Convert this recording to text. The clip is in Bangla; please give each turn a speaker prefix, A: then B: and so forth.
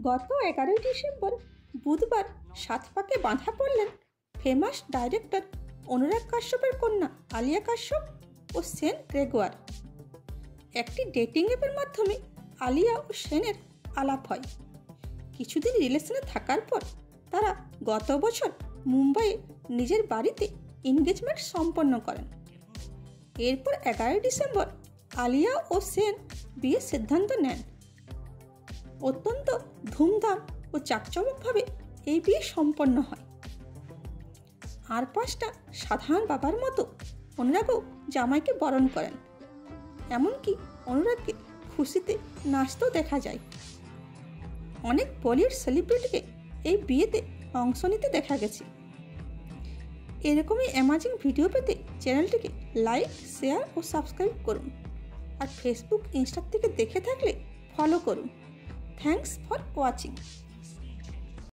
A: গত 11ই ডিসেম্বর বুধবার সাত পাকে বাঁধা পড়লেন ফেমাস ডাইরেক্টর অনুরাগ কাশ্যপের কন্যা আলিয়া কাশ্যপ ও সেন গ্রেগোয়ার। একটি ডেটিং অ্যাপের মাধ্যমে আলিয়া ও সেনের আলাপ হয়। কিছুদিন রিলেশনে থাকার পর তারা গত বছর মুম্বাইয়ে নিজের বাড়িতে এনগেজমেন্ট সম্পন্ন করেন। এরপর 11ই ডিসেম্বর আলিয়া ও সেন বিয়ের সিদ্ধান্ত নেন। অত্যন্ত ধুমধাম ও চাকচমকভাবে এই বিয়ে সম্পন্ন হয়। আর 5টা সাধারণ বাবার মতো অনুরাগও জামাইকে বরণ করেন। এমনকি অনুরাগকে খুশিতে নাচতেও দেখা যায়। অনেক বলিউড সেলিব্রিটিকে এই বিয়েতে অংশ নিতে দেখা গেছে। এরকমই অ্যামাজিং ভিডিও পেতে চ্যানেলটিকে লাইক, শেয়ার ও সাবস্ক্রাইব করুন। আর ফেসবুক, ইনস্টা থেকে দেখে থাকলে ফলো করুন। Thanks for watching.